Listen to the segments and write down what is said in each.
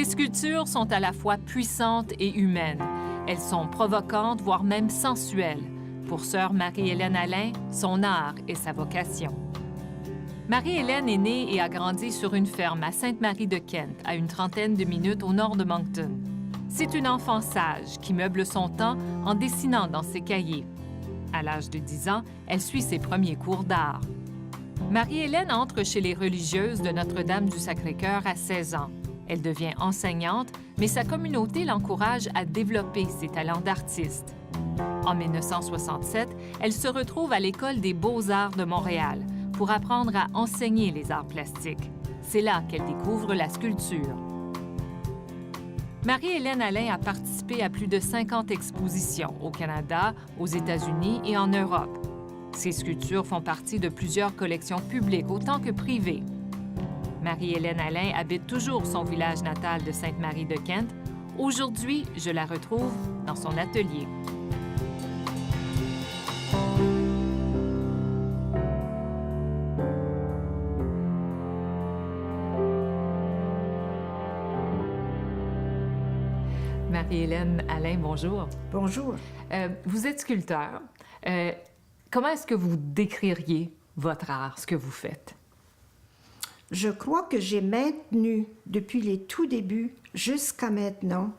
sculptures sont à la fois puissantes et humaines. Elles sont provocantes, voire même sensuelles. Pour sœur Marie-Hélène Allain, son art est sa vocation. Marie-Hélène est née et a grandi sur une ferme à Sainte-Marie-de-Kent, à une trentaine de minutes au nord de Moncton. C'est une enfant sage qui meuble son temps en dessinant dans ses cahiers. À l'âge de 10 ans, elle suit ses premiers cours d'art. Marie-Hélène entre chez les religieuses de Notre-Dame du Sacré-Cœur à 16 ans. Elle devient enseignante, mais sa communauté l'encourage à développer ses talents d'artiste. En 1967, elle se retrouve à l'École des beaux-arts de Montréal pour apprendre à enseigner les arts plastiques. C'est là qu'elle découvre la sculpture. Marie-Hélène Allain a participé à plus de 50 expositions au Canada, aux États-Unis et en Europe. Ses sculptures font partie de plusieurs collections publiques autant que privées. Marie-Hélène Allain habite toujours son village natal de Sainte-Marie-de-Kent. Aujourd'hui, je la retrouve dans son atelier. Marie-Hélène Allain, bonjour. Bonjour. Vous êtes sculpteur. Comment est-ce que vous décririez votre art, ce que vous faites? Je crois que j'ai maintenu, depuis les tout débuts jusqu'à maintenant,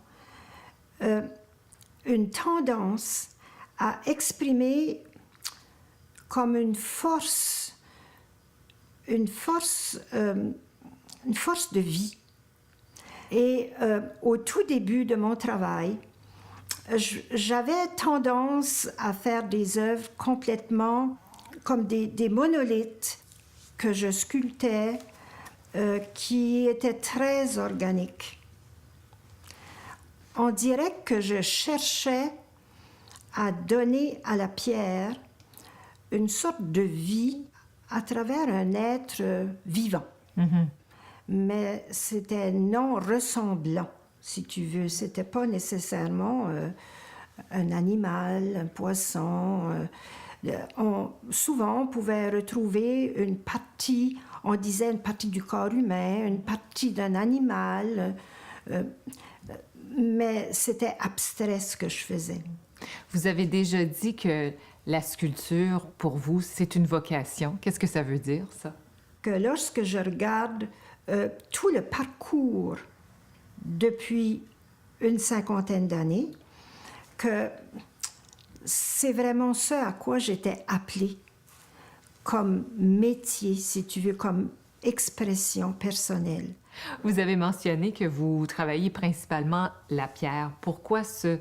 une tendance à exprimer comme une force de vie. Et au tout début de mon travail, j'avais tendance à faire des œuvres complètement comme des monolithes que je sculptais, qui étaient très organiques. On dirait que je cherchais à donner à la pierre une sorte de vie à travers un être vivant. Mm-hmm. Mais c'était non ressemblant, si tu veux. C'était pas nécessairement un animal, un poisson. Souvent, on pouvait retrouver une partie, on disait une partie du corps humain, une partie d'un animal, mais c'était abstrait ce que je faisais. Vous avez déjà dit que la sculpture, pour vous, c'est une vocation. Qu'est-ce que ça veut dire, ça? Que lorsque je regarde tout le parcours depuis une cinquantaine d'années, que c'est vraiment ce à quoi j'étais appelée comme métier, si tu veux, comme expression personnelle. Vous avez mentionné que vous travaillez principalement la pierre. Pourquoi ce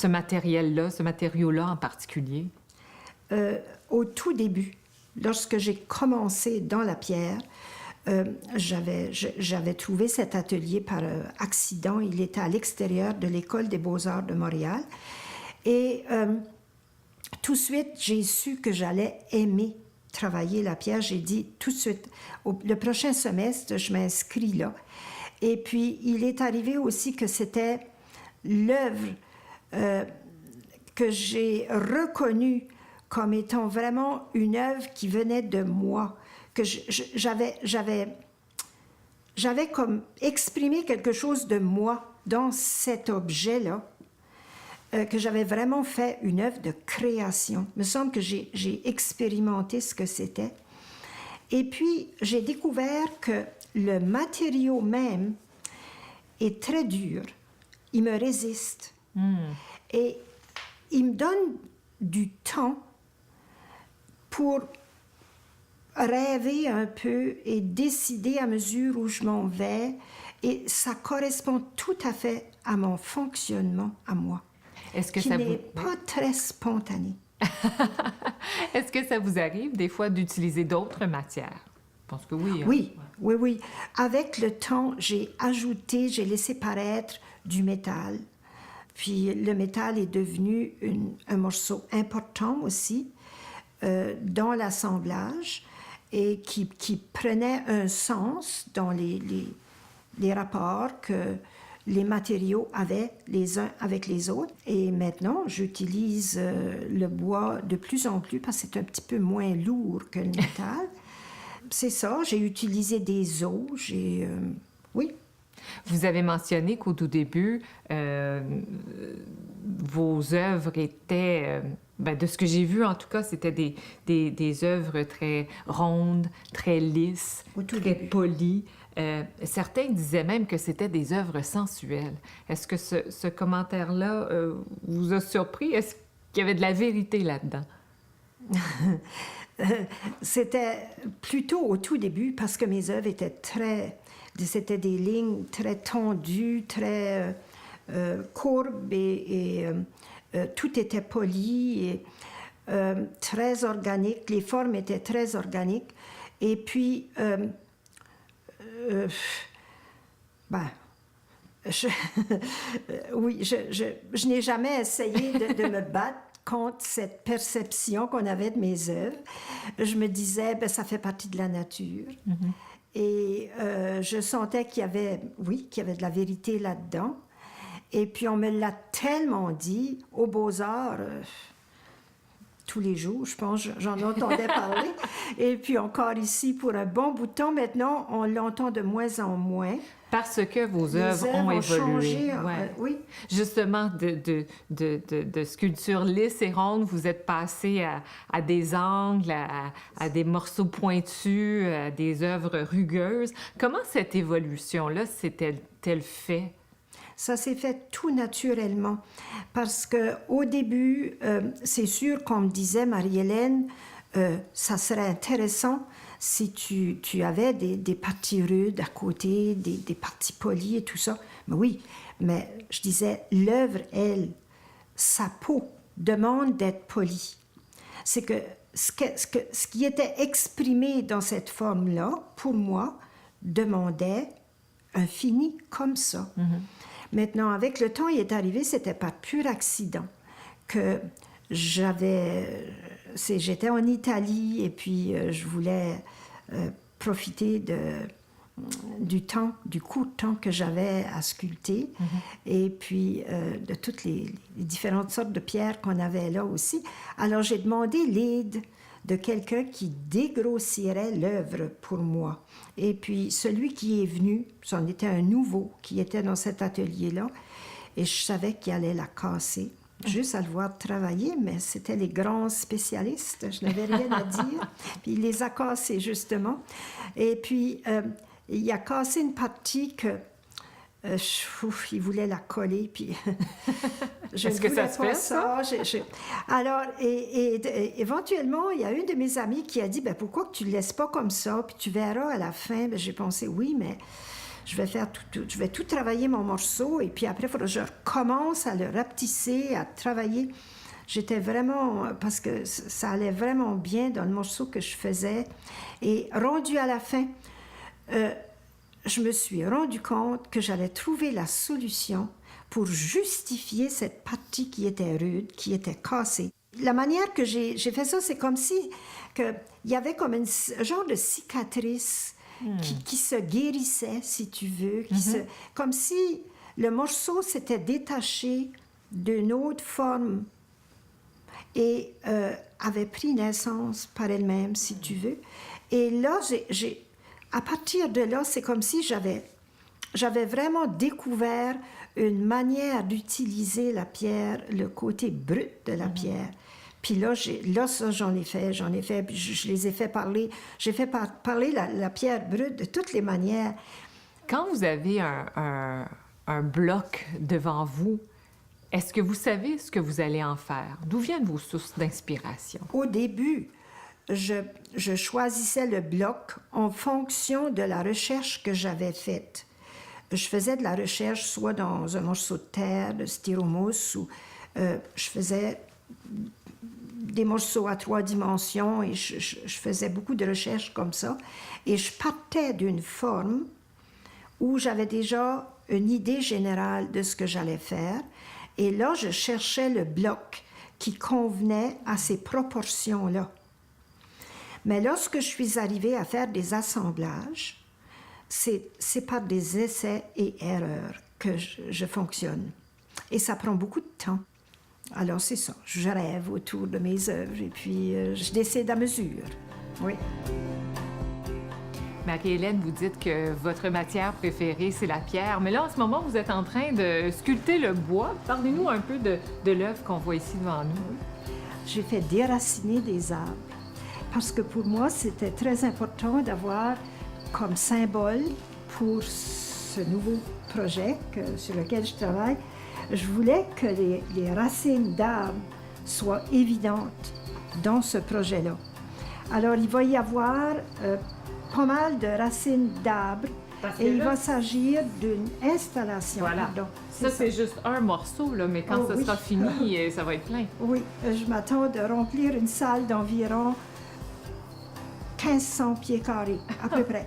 matériel-là, ce matériau-là en particulier? Au tout début, lorsque j'ai commencé dans la pierre, j'avais trouvé cet atelier par accident. Il était à l'extérieur de l'École des beaux-arts de Montréal. Et tout de suite, j'ai su que j'allais aimer travailler la pierre. J'ai dit tout de suite, le prochain semestre, je m'inscris là. Et puis, il est arrivé aussi que c'était l'œuvre que j'ai reconnue comme étant vraiment une œuvre qui venait de moi, que j'avais comme exprimé quelque chose de moi dans cet objet-là, que j'avais vraiment fait une œuvre de création. Il me semble que j'ai expérimenté ce que c'était. Et puis, j'ai découvert que le matériau même est très dur. Il me résiste. Et il me donne du temps pour rêver un peu et décider à mesure où je m'en vais. Et ça correspond tout à fait à mon fonctionnement, à moi. Est-ce que qui ça n'est pas très spontané. Est-ce que ça vous arrive des fois d'utiliser d'autres matières? Je pense que oui. Oui, oui. Avec le temps, j'ai laissé paraître du métal. Puis le métal est devenu un morceau important aussi dans l'assemblage et qui prenait un sens dans les rapports que les matériaux avaient les uns avec les autres. Et maintenant, j'utilise le bois de plus en plus parce que c'est un petit peu moins lourd que le métal. C'est ça, j'ai utilisé des os, oui. Vous avez mentionné qu'au tout début, vos œuvres étaient, de ce que j'ai vu en tout cas, c'était des œuvres très rondes, très lisses, très polies. Certains disaient même que c'était des œuvres sensuelles. Est-ce que ce commentaire-là vous a surpris? Est-ce qu'il y avait de la vérité là-dedans? C'était plutôt au tout début parce que mes œuvres étaient c'était des lignes très tendues, très courbes et tout était poli et très organique. Les formes étaient très organiques. Et puis, oui, je n'ai jamais essayé de me battre contre cette perception qu'on avait de mes œuvres. Je me disais, ça fait partie de la nature. Mm-hmm. Et je sentais qu'il y avait, oui, qu'il y avait de la vérité là-dedans. Et puis on me l'a tellement dit, aux Beaux-Arts, tous les jours, je pense, j'en entendais parler. Et puis encore ici, pour un bon bout de temps, maintenant, on l'entend de moins en moins. Parce que vos œuvres ont évolué. Changé, ouais. Oui. Justement, de sculptures lisses et rondes, vous êtes passé à des angles, à des morceaux pointus, à des œuvres rugueuses. Comment cette évolution-là s'est-elle fait? Ça s'est fait tout naturellement. Parce qu'au début, c'est sûr qu'on me disait, Marie-Hélène, ça serait intéressant si tu avais des parties rudes à côté, des parties polies et tout ça. Mais oui, mais je disais, l'œuvre, elle, sa peau demande d'être polie. C'est que ce qui était exprimé dans cette forme-là, pour moi, demandait un fini comme ça. Mm-hmm. Maintenant, avec le temps, il est arrivé, c'était par pur accident que j'étais en Italie et puis je voulais profiter du court temps que j'avais à sculpter et puis de toutes les différentes sortes de pierres qu'on avait là aussi. Alors, j'ai demandé l'aide de quelqu'un qui dégrossirait l'œuvre pour moi. Et puis, celui qui est venu, c'en était un nouveau qui était dans cet atelier-là, et je savais qu'il allait la casser. Juste à le voir travailler, mais c'était les grands spécialistes, je n'avais rien à dire. Puis il les a cassés, justement. Et puis, il a cassé une partie que il voulait la coller, puis est-ce que ça se fait, ça? Alors, éventuellement, il y a une de mes amies qui a dit, pourquoi que tu le laisses pas comme ça, puis tu verras à la fin. J'ai pensé, oui, mais je vais tout travailler mon morceau, et puis après, il faudra que je recommence à le rapetisser, à travailler. J'étais vraiment, parce que ça allait vraiment bien dans le morceau que je faisais. Et rendu à la fin, je me suis rendu compte que j'allais trouver la solution pour justifier cette partie qui était rude, qui était cassée. La manière que j'ai fait ça, c'est comme si il y avait comme un genre de cicatrice qui se guérissait, si tu veux, comme si le morceau s'était détaché d'une autre forme et avait pris naissance par elle-même, si tu veux. Et là, à partir de là, c'est comme si j'avais vraiment découvert une manière d'utiliser la pierre, le côté brut de la pierre. Puis là, ça, j'en ai fait, puis je les ai fait parler. J'ai fait parler la pierre brute de toutes les manières. Quand vous avez un bloc devant vous, est-ce que vous savez ce que vous allez en faire? D'où viennent vos sources d'inspiration? Au début, je choisissais le bloc en fonction de la recherche que j'avais faite. Je faisais de la recherche soit dans un morceau de terre, de styromousse, ou je faisais des morceaux à 3 dimensions et je faisais beaucoup de recherches comme ça. Et je partais d'une forme où j'avais déjà une idée générale de ce que j'allais faire. Et là, je cherchais le bloc qui convenait à ces proportions-là. Mais lorsque je suis arrivée à faire des assemblages, c'est par des essais et erreurs que je fonctionne. Et ça prend beaucoup de temps. Alors c'est ça, je rêve autour de mes œuvres et puis je décide à mesure. Oui. Marie-Hélène, vous dites que votre matière préférée, c'est la pierre, mais là, en ce moment, vous êtes en train de sculpter le bois. Parlez-nous un peu de l'œuvre qu'on voit ici devant nous. J'ai fait déraciner des arbres parce que pour moi, c'était très important d'avoir comme symbole pour ce nouveau projet sur lequel je travaille. Je voulais que les racines d'arbres soient évidentes dans ce projet-là. Alors, il va y avoir pas mal de racines d'arbres et il va s'agir d'une installation. Voilà. Pardon, Ça, c'est juste un morceau, là, mais quand Oh, ça oui. sera fini, ça va être plein. Oui, je m'attends de remplir une salle d'environ 1500 pieds carrés, à peu près.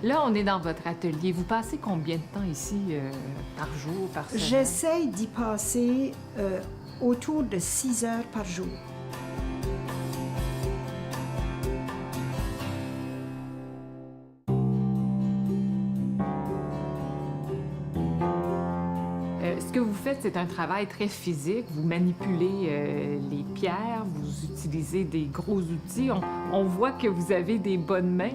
Là, on est dans votre atelier. Vous passez combien de temps ici par jour, par semaine? J'essaye d'y passer autour de 6 heures par jour. Ce que vous faites, c'est un travail très physique. Vous manipulez les pierres, vous utilisez des gros outils. On voit que vous avez des bonnes mains.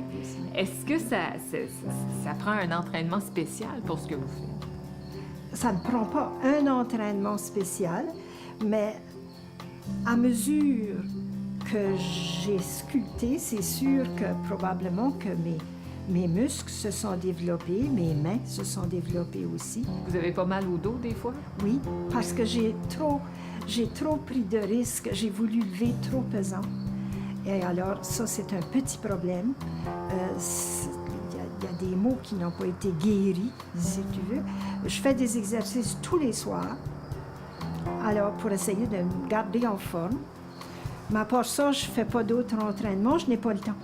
Est-ce que ça prend un entraînement spécial pour ce que vous faites? Ça ne prend pas un entraînement spécial, mais à mesure que j'ai sculpté, c'est sûr que probablement que mes muscles se sont développés, mes mains se sont développées aussi. Vous avez pas mal au dos des fois? Oui, parce que j'ai trop pris de risques, j'ai voulu lever trop pesant. Et alors, ça, c'est un petit problème. Il y a des mots qui n'ont pas été guéris, si tu veux. Je fais des exercices tous les soirs, alors pour essayer de me garder en forme. Mais à part ça, je ne fais pas d'autres entraînements, je n'ai pas le temps.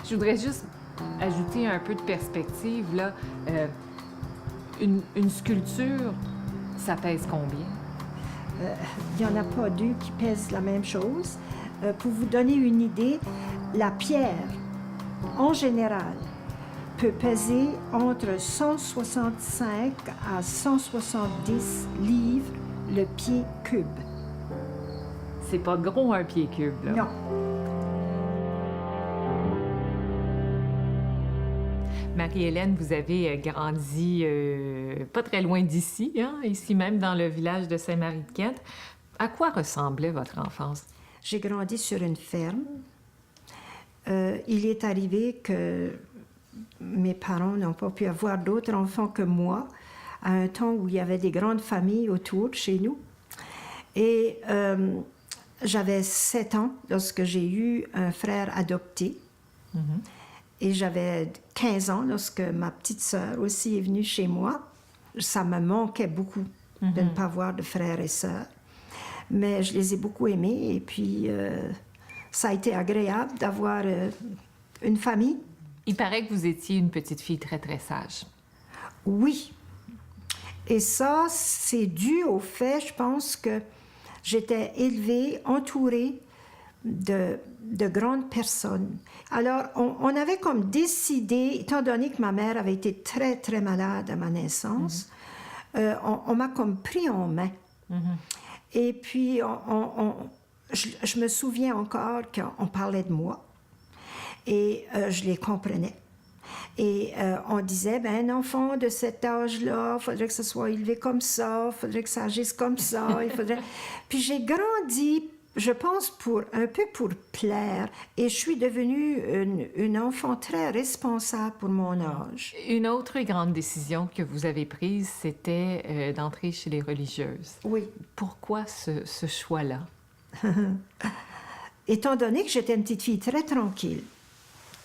Je voudrais juste ajouter un peu de perspective, là. Une sculpture, ça pèse combien? Il n'y en a pas deux qui pèsent la même chose. Pour vous donner une idée, la pierre, en général, peut peser entre 165 à 170 livres le pied cube. C'est pas gros, un pied cube, là. Non. Marie-Hélène, vous avez grandi pas très loin d'ici, hein, ici même dans le village de Saint-Marie-de-Kent. À quoi ressemblait votre enfance? J'ai grandi sur une ferme. Il est arrivé que mes parents n'ont pas pu avoir d'autres enfants que moi, à un temps où il y avait des grandes familles autour chez nous. Et j'avais 7 ans lorsque j'ai eu un frère adopté. Et j'avais 15 ans lorsque ma petite sœur aussi est venue chez moi. Ça me manquait beaucoup de ne pas avoir de frères et sœurs. Mais je les ai beaucoup aimés et puis ça a été agréable d'avoir une famille. Il paraît que vous étiez une petite fille très, très sage. Oui. Et ça, c'est dû au fait, je pense, que j'étais élevée, entourée de grandes personnes. Alors, on avait comme décidé, étant donné que ma mère avait été très, très malade à ma naissance, on m'a comme pris en main. Et puis, je me souviens encore qu'on parlait de moi et je les comprenais. Et on disait, ben un enfant de cet âge-là, il faudrait que ça soit élevé comme ça, il faudrait que ça agisse comme ça, il faudrait... Puis j'ai grandi, je pense, un peu pour plaire, et je suis devenue une enfant très responsable pour mon âge. Une autre grande décision que vous avez prise, c'était d'entrer chez les religieuses. Oui. Pourquoi ce choix-là? Étant donné que j'étais une petite fille très tranquille,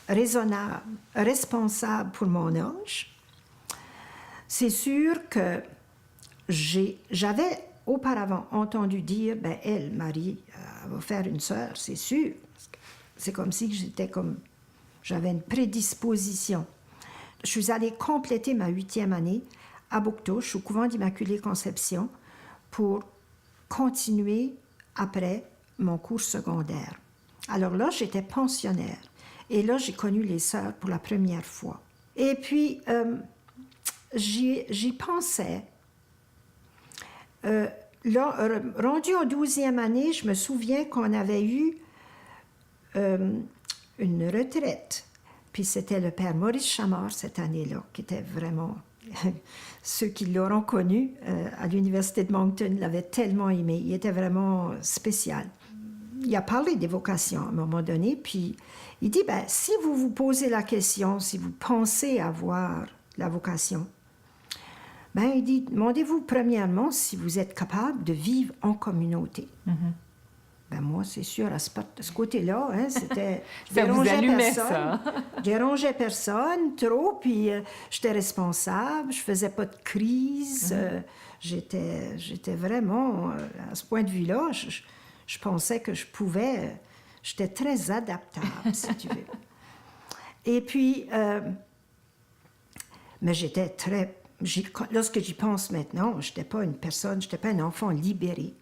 raisonnable, responsable pour mon âge, c'est sûr que j'avais auparavant entendu dire, ben elle, Marie, elle va faire une sœur, c'est sûr. C'est comme si j'avais une prédisposition. Je suis allée compléter ma 8e année à Bouctouche, au couvent d'Immaculée Conception, pour continuer après mon cours secondaire. Alors là, j'étais pensionnaire. Et là, j'ai connu les sœurs pour la première fois. Et puis, j'y pensais. Là, rendu en 12e année, je me souviens qu'on avait eu une retraite Puis c'était le père Maurice Chamard cette année-là, qui était vraiment... Ceux qui l'auront connu à l'Université de Moncton l'avaient tellement aimé. Il était vraiment spécial. Il a parlé des vocations à un moment donné, puis il dit, ben, si vous vous posez la question, si vous pensez avoir la vocation, ben, il dit, demandez-vous premièrement si vous êtes capable de vivre en communauté. Ben moi, c'est sûr, à ce côté-là, hein, c'était... Ça vous allumait, ça. Je dérangeais personne, trop, puis j'étais responsable, je faisais pas de crise. J'étais vraiment, à ce point de vue-là, je pensais que je pouvais... J'étais très adaptable, si tu veux. Et puis, mais j'étais très... Lorsque j'y pense maintenant, je n'étais pas une personne, je n'étais pas un enfant libéré.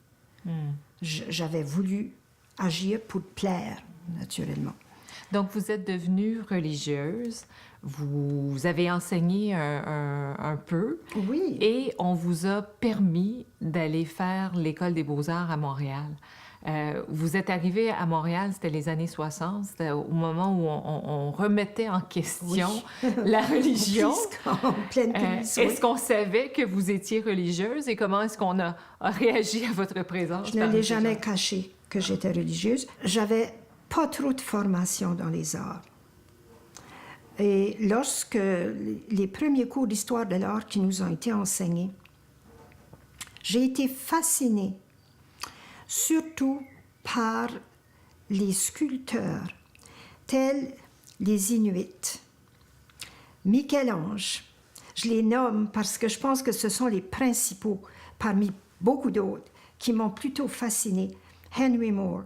J'avais voulu agir pour plaire, naturellement. Donc, vous êtes devenue religieuse, vous avez enseigné un peu. Oui. Et on vous a permis d'aller faire l'École des beaux-arts à Montréal. Vous êtes arrivée à Montréal, c'était les années 60, c'était au moment où on remettait en question la religion. En pleine crise, Est-ce qu'on savait que vous étiez religieuse et comment est-ce qu'on a réagi à votre présence? Je ne l'ai jamais caché que j'étais religieuse. J'avais pas trop de formation dans les arts. Et lorsque les premiers cours d'histoire de l'art qui nous ont été enseignés, j'ai été fascinée surtout par les sculpteurs tels les Inuits. Michel-Ange, je les nomme parce que je pense que ce sont les principaux parmi beaucoup d'autres qui m'ont plutôt fascinée. Henry Moore.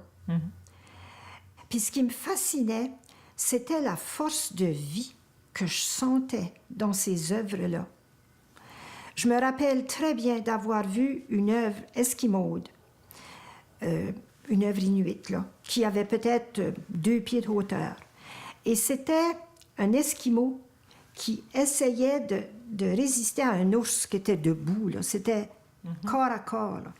Puis ce qui me fascinait, c'était la force de vie que je sentais dans ces œuvres-là. Je me rappelle très bien d'avoir vu une œuvre esquimaude, une œuvre inuite, là, qui avait peut-être 2 pieds de hauteur. Et c'était un Esquimau qui essayait de résister à un ours qui était debout. Là. C'était corps à corps. Là.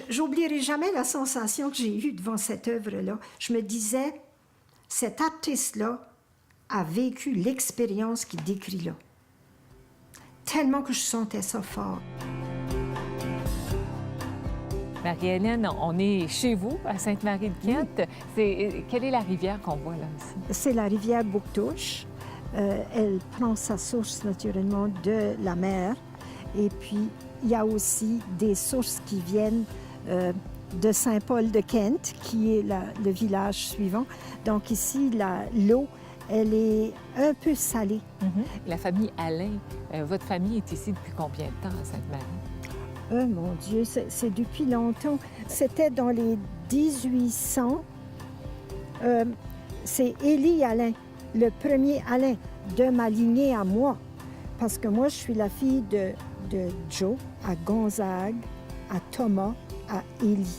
J'oublierai jamais la sensation que j'ai eue devant cette œuvre-là. Je me disais, cet artiste-là a vécu l'expérience qu'il décrit là. Tellement que je sentais ça fort. Marie-Hélène, on est chez vous, à Sainte-Marie-de-Kent. Quelle est la rivière qu'on voit là aussi? C'est la rivière Bouctouche. Elle prend sa source naturellement de la mer. Et puis, il y a aussi des sources qui viennent de Saint-Paul-de-Kent, qui est le village suivant. Donc ici, l'eau, elle est un peu salée. La famille Alain, votre famille est ici depuis combien de temps à Sainte-Marie? Mon Dieu, c'est depuis longtemps. C'était dans les 1800. C'est Élie Alain, le premier Alain de ma lignée à moi. Parce que moi, je suis la fille de Joe à Gonzague, à Thomas, à Élie.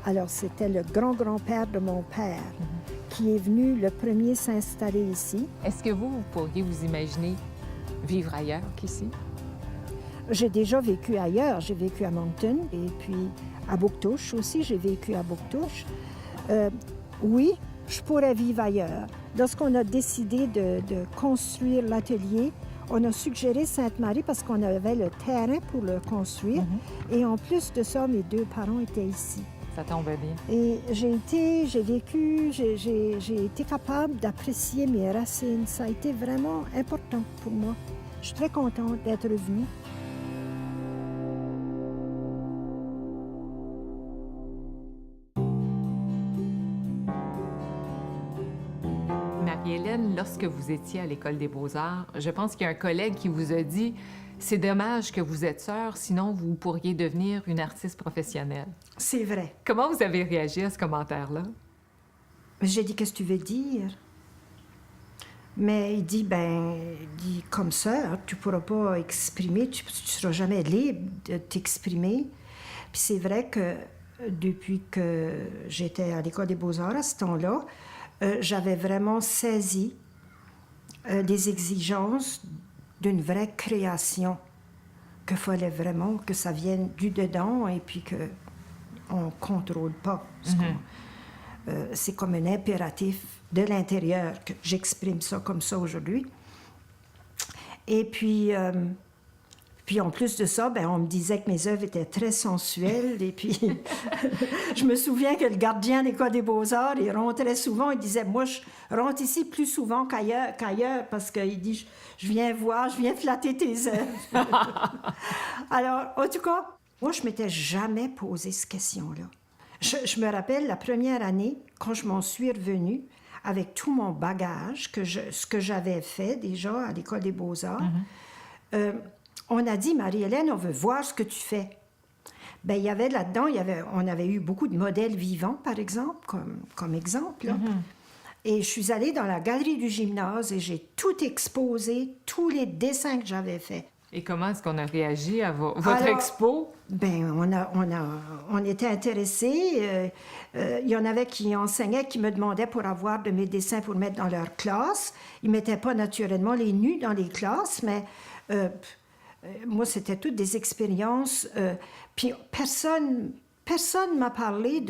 Alors, c'était le grand-grand-père de mon père qui est venu le premier s'installer ici. Est-ce que vous pourriez vous imaginer vivre ailleurs qu'ici? J'ai déjà vécu ailleurs. J'ai vécu à Moncton et puis à Bouctouche aussi. J'ai vécu à Bouctouche. Oui, je pourrais vivre ailleurs. Lorsqu'on a décidé de construire l'atelier, on a suggéré Sainte-Marie parce qu'on avait le terrain pour le construire. Et en plus de ça, mes 2 parents étaient ici. Ça tombait bien. Et j'ai été capable d'apprécier mes racines. Ça a été vraiment important pour moi. Je suis très contente d'être revenue. Marie-Hélène, lorsque vous étiez à l'École des beaux-arts, je pense qu'il y a un collègue qui vous a dit « C'est dommage que vous êtes sœur, sinon vous pourriez devenir une artiste professionnelle. » C'est vrai. Comment vous avez réagi à ce commentaire-là? J'ai dit « Qu'est-ce que tu veux dire? » Mais il dit « Comme sœur, tu ne pourras pas exprimer, tu ne seras jamais libre de t'exprimer. » Puis c'est vrai que depuis que j'étais à l'École des beaux-arts, à ce temps-là, j'avais vraiment saisi les exigences d'une vraie création, qu'il fallait vraiment que ça vienne du dedans et puis qu'on ne contrôle pas. c'est comme un impératif de l'intérieur que j'exprime ça comme ça aujourd'hui. Et puis en plus de ça, ben, on me disait que mes œuvres étaient très sensuelles. Et puis, je me souviens que le gardien de l'École des Beaux-Arts, il rentrait souvent. Il disait, moi, je rentre ici plus souvent qu'ailleurs parce qu'il dit, je viens voir, je viens flatter tes œuvres. Alors, en tout cas, moi, je ne m'étais jamais posé cette question-là. Je me rappelle la première année, quand je m'en suis revenue, avec tout mon bagage, ce que j'avais fait déjà à l'École des Beaux-Arts, on a dit, Marie-Hélène, on veut voir ce que tu fais. Bien, il y avait là-dedans, on avait eu beaucoup de modèles vivants, par exemple, comme exemple. Là. Et je suis allée dans la galerie du gymnase et j'ai tout exposé, tous les dessins que j'avais faits. Et comment est-ce qu'on a réagi à votre expo? Bien, on était intéressés. Il y en avait qui enseignaient, qui me demandaient pour avoir de mes dessins pour mettre dans leur classe. Ils ne mettaient pas naturellement les nus dans les classes, mais... moi, c'était toutes des expériences. Puis personne m'a parlé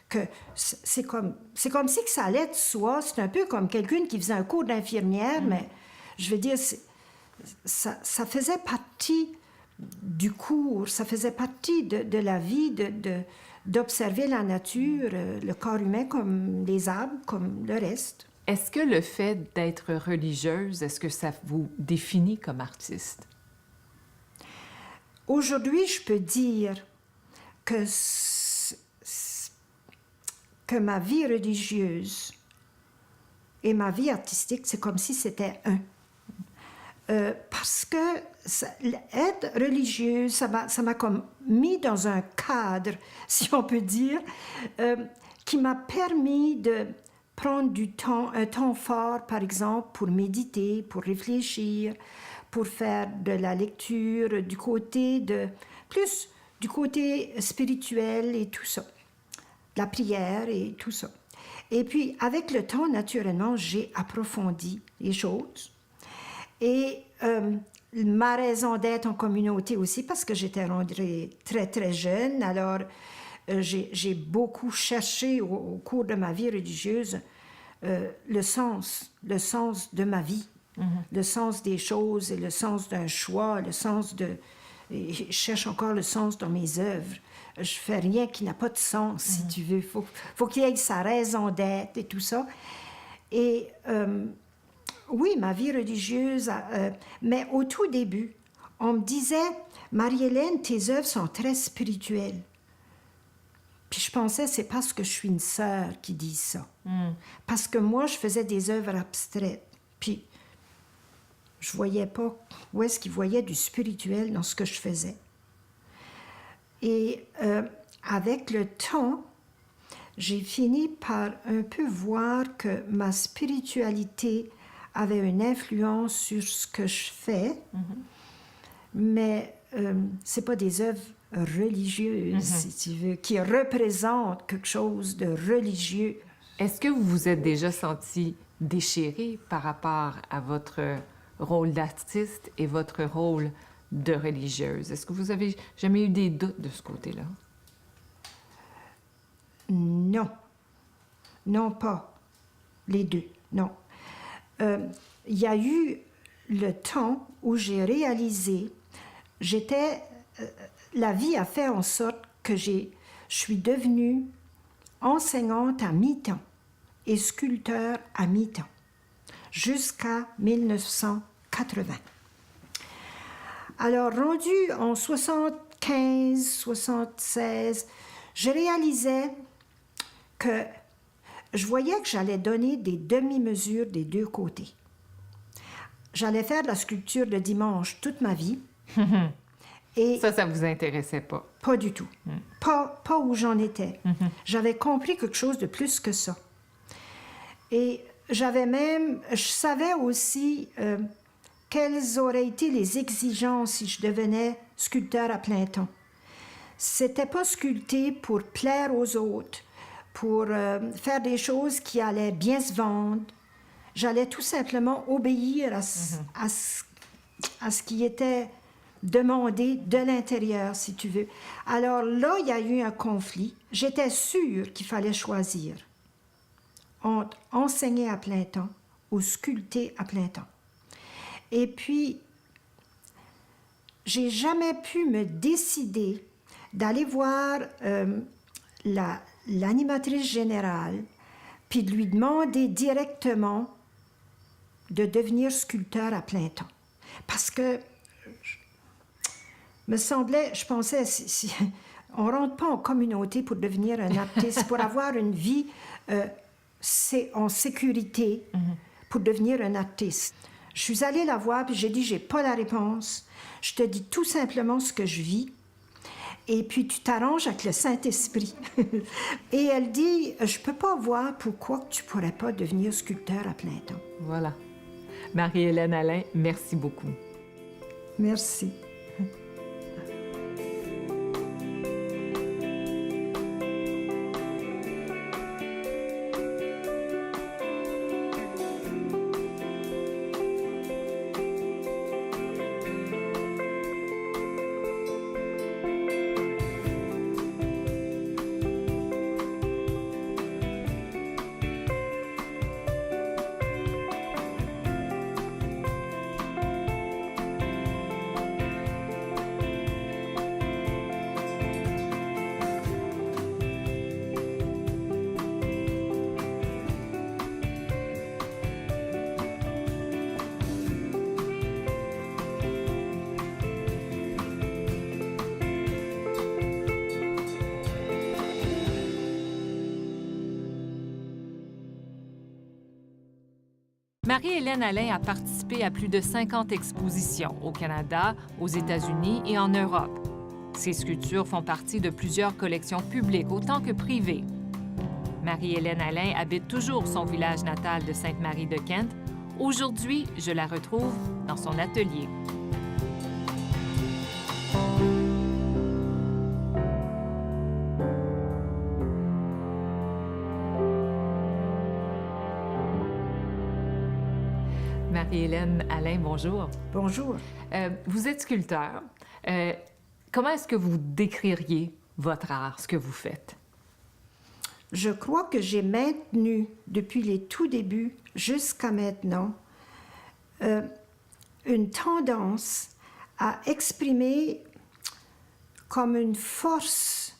que c'est comme si que ça allait de soi. C'est un peu comme quelqu'un qui faisait un cours d'infirmière, mais je veux dire, ça faisait partie du cours, ça faisait partie de la vie, d'observer la nature, le corps humain comme les arbres, comme le reste. Est-ce que le fait d'être religieuse, est-ce que ça vous définit comme artiste? Aujourd'hui, je peux dire que ma vie religieuse et ma vie artistique, c'est comme si c'était un. Parce que être religieuse, ça m'a comme mis dans un cadre, si on peut dire, qui m'a permis de prendre un temps fort, par exemple, pour méditer, pour réfléchir, pour faire de la lecture, plus du côté spirituel et tout ça, la prière et tout ça. Et puis, avec le temps, naturellement, j'ai approfondi les choses. Et ma raison d'être en communauté aussi, parce que j'étais rentrée très, très jeune, alors j'ai beaucoup cherché au cours de ma vie religieuse le sens de ma vie. Le sens des choses et le sens d'un choix, et je cherche encore le sens dans mes œuvres. Je fais rien qui n'a pas de sens, si tu veux. Faut qu'il y ait sa raison d'être et tout ça. Et oui, ma vie religieuse, mais au tout début, on me disait, Marie-Hélène, tes œuvres sont très spirituelles. Puis je pensais, c'est parce que je suis une sœur qui dit ça. Parce que moi, je faisais des œuvres abstraites. Puis je voyais pas où est-ce qu'ils voyaient du spirituel dans ce que je faisais. Et avec le temps, j'ai fini par un peu voir que ma spiritualité avait une influence sur ce que je fais, mais c'est pas des œuvres religieuses, si tu veux, qui représentent quelque chose de religieux. Est-ce que vous vous êtes déjà senti déchirée par rapport à votre rôle d'artiste et votre rôle de religieuse? Est-ce que vous avez jamais eu des doutes de ce côté-là? Non. Non, pas. Les deux, non. Il y a eu le temps où j'ai réalisé, la vie a fait en sorte que je suis devenue enseignante à mi-temps et sculpteur à mi-temps, jusqu'à 1980. Alors, rendu en 75, 76, je réalisais que je voyais que j'allais donner des demi-mesures des deux côtés. J'allais faire de la sculpture le dimanche toute ma vie. Et ça vous intéressait pas? Pas du tout. Pas où j'en étais. J'avais compris quelque chose de plus que ça. Et je savais aussi quelles auraient été les exigences si je devenais sculpteur à plein temps. C'était pas sculpter pour plaire aux autres, pour faire des choses qui allaient bien se vendre. J'allais tout simplement obéir à ce qui était demandé de l'intérieur, si tu veux. Alors là, il y a eu un conflit. J'étais sûre qu'il fallait choisir entre enseigner à plein temps ou sculpter à plein temps. Et puis, j'ai jamais pu me décider d'aller voir l'animatrice générale puis de lui demander directement de devenir sculpteur à plein temps. Parce que, me semblait, je pensais, si on ne rentre pas en communauté pour devenir un artiste, pour avoir une vie en sécurité, pour devenir un artiste. Je suis allée la voir, puis j'ai dit, j'ai pas la réponse. Je te dis tout simplement ce que je vis. Et puis, tu t'arranges avec le Saint-Esprit. Et elle dit, je peux pas voir pourquoi tu pourrais pas devenir sculpteur à plein temps. Voilà. Marie-Hélène Allain, merci beaucoup. Merci. Marie-Hélène Allain a participé à plus de 50 expositions au Canada, aux États-Unis et en Europe. Ses sculptures font partie de plusieurs collections publiques autant que privées. Marie-Hélène Allain habite toujours son village natal de Sainte-Marie-de-Kent. Aujourd'hui, je la retrouve dans son atelier. Marie-Hélène Allain, bonjour. Bonjour. Vous êtes sculpteur. Comment est-ce que vous décririez votre art, ce que vous faites? Je crois que j'ai maintenu, depuis les tout débuts jusqu'à maintenant, une tendance à exprimer comme une force.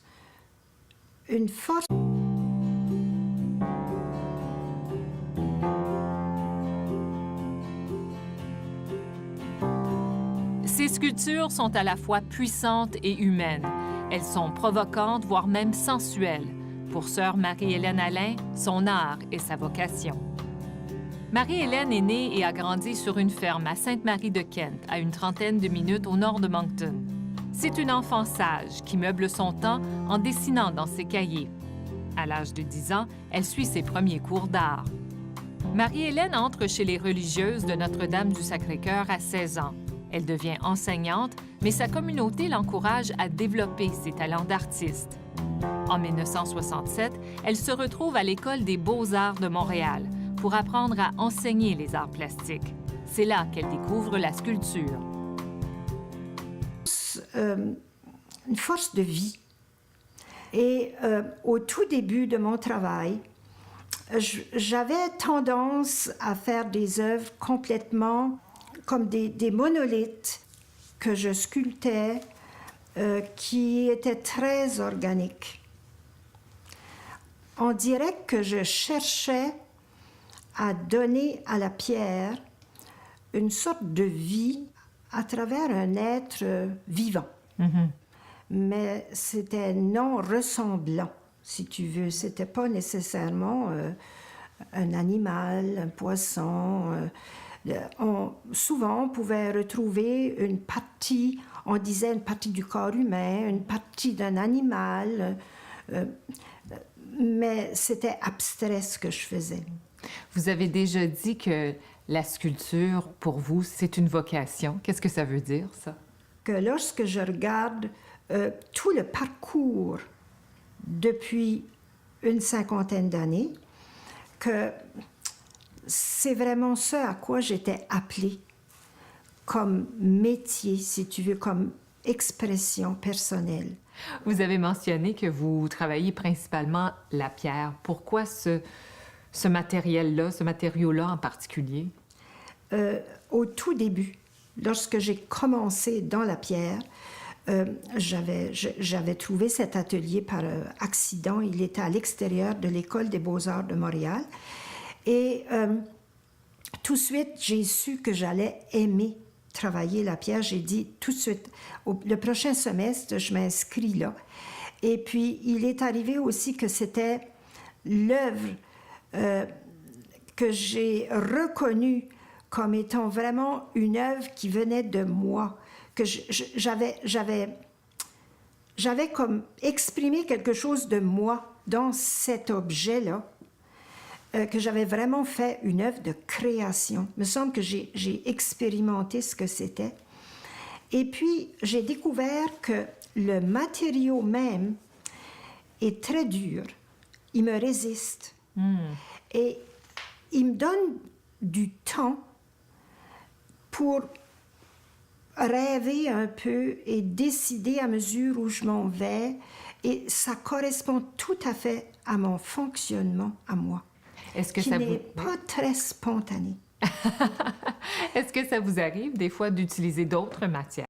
Ces sculptures sont à la fois puissantes et humaines. Elles sont provocantes, voire même sensuelles. Pour sœur Marie-Hélène Allain, son art est sa vocation. Marie-Hélène est née et a grandi sur une ferme à Sainte-Marie-de-Kent, à une trentaine de minutes au nord de Moncton. C'est une enfant sage qui meuble son temps en dessinant dans ses cahiers. À l'âge de 10 ans, elle suit ses premiers cours d'art. Marie-Hélène entre chez les religieuses de Notre-Dame du Sacré-Cœur à 16 ans. Elle devient enseignante, mais sa communauté l'encourage à développer ses talents d'artiste. En 1967, elle se retrouve à l'École des beaux-arts de Montréal pour apprendre à enseigner les arts plastiques. C'est là qu'elle découvre la sculpture. Une force de vie. Et au tout début de mon travail, j'avais tendance à faire des œuvres complètement comme des monolithes que je sculptais, qui étaient très organiques. On dirait que je cherchais à donner à la pierre une sorte de vie à travers un être vivant. Mm-hmm. Mais c'était non ressemblant, si tu veux. C'était pas nécessairement un animal, un poisson. Souvent, on pouvait retrouver une partie, on disait une partie du corps humain, une partie d'un animal, mais c'était abstrait ce que je faisais. Vous avez déjà dit que la sculpture, pour vous, c'est une vocation. Qu'est-ce que ça veut dire, ça? Que lorsque je regarde tout le parcours depuis une cinquantaine d'années, que c'est vraiment ce à quoi j'étais appelée. comme métier, si tu veux, comme expression personnelle. Vous avez mentionné que vous travaillez principalement la pierre. Pourquoi ce matériel-là, ce matériau-là en particulier? Au tout début, lorsque j'ai commencé dans la pierre, j'avais trouvé cet atelier par accident. Il était à l'extérieur de l'École des beaux-arts de Montréal. Et tout de suite, j'ai su que j'allais aimer travailler la pierre. J'ai dit tout de suite, le prochain semestre, je m'inscris là. Et puis, il est arrivé aussi que c'était l'œuvre que j'ai reconnue comme étant vraiment une œuvre qui venait de moi, que j'avais comme exprimé quelque chose de moi dans cet objet-là, que j'avais vraiment fait une œuvre de création. Il me semble que j'ai expérimenté ce que c'était. Et puis, j'ai découvert que le matériau même est très dur. Il me résiste. Et il me donne du temps pour rêver un peu et décider à mesure où je m'en vais. Et ça correspond tout à fait à mon fonctionnement, à moi, Est-ce que qui ça n'est vous... pas très spontané. Est-ce que ça vous arrive des fois d'utiliser d'autres matières?